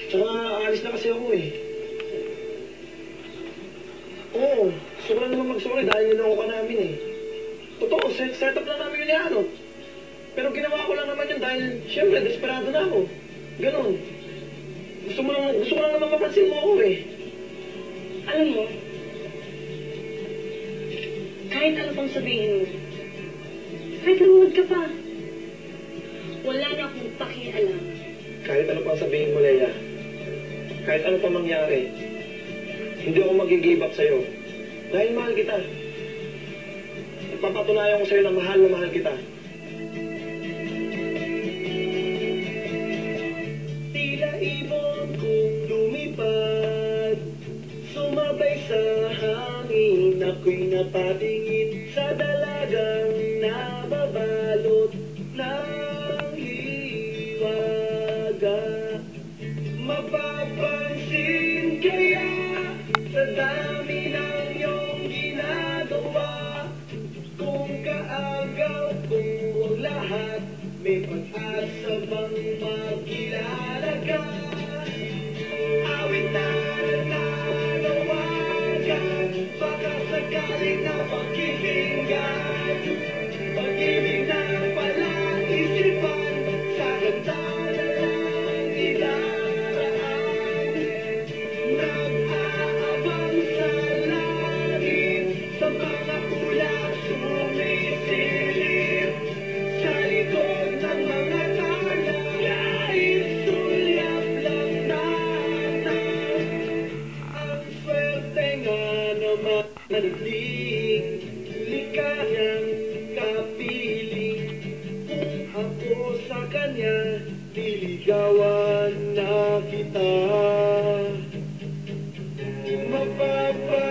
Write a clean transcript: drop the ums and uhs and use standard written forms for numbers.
Tsaka aalis na kasi ako eh. Oo, gusto ko lang naman mag-sorry dahil niloko ka namin eh. Totoo, set up lang namin yun ni Anot. Pero ginawa ko lang naman yun dahil, syempre, desperado na ako. Ganon. Gusto ko lang naman mapansin mo ako eh. Alam mo, kahit ano pang sabihin mo, kahit lumuhod ka pa, wala na akong pakialam. Kahit ano pang sabihin mo, Leia, kahit ano pa mangyari, hindi ako mag-give up sa'yo. Dahil mahal kita. Ipapatunayan ko sa'yo na mahal kita. Tila ibon kong lumipad, sumabay sa hangin, ako'y napatingin sa dalagang nababalot ng hiwaga. Mapapansin kaya sa dami ng iyong ginagawa, kung kaagaw kung lahat, may pag-asa bang magkilala ka? Awit na nanawagan, baka sakaling napakipinggan, pag-ibig na pala isipan, sa ganda na lang idaraan. Nag-aabang sa langit, sa mga ulap sumisilip, sa likod ng mga tala, kahit sulyap lang natin. Ang swerte nga naman nagling likayang kapiling. Kung ako sa kanya, niligawan na kita. Mapapa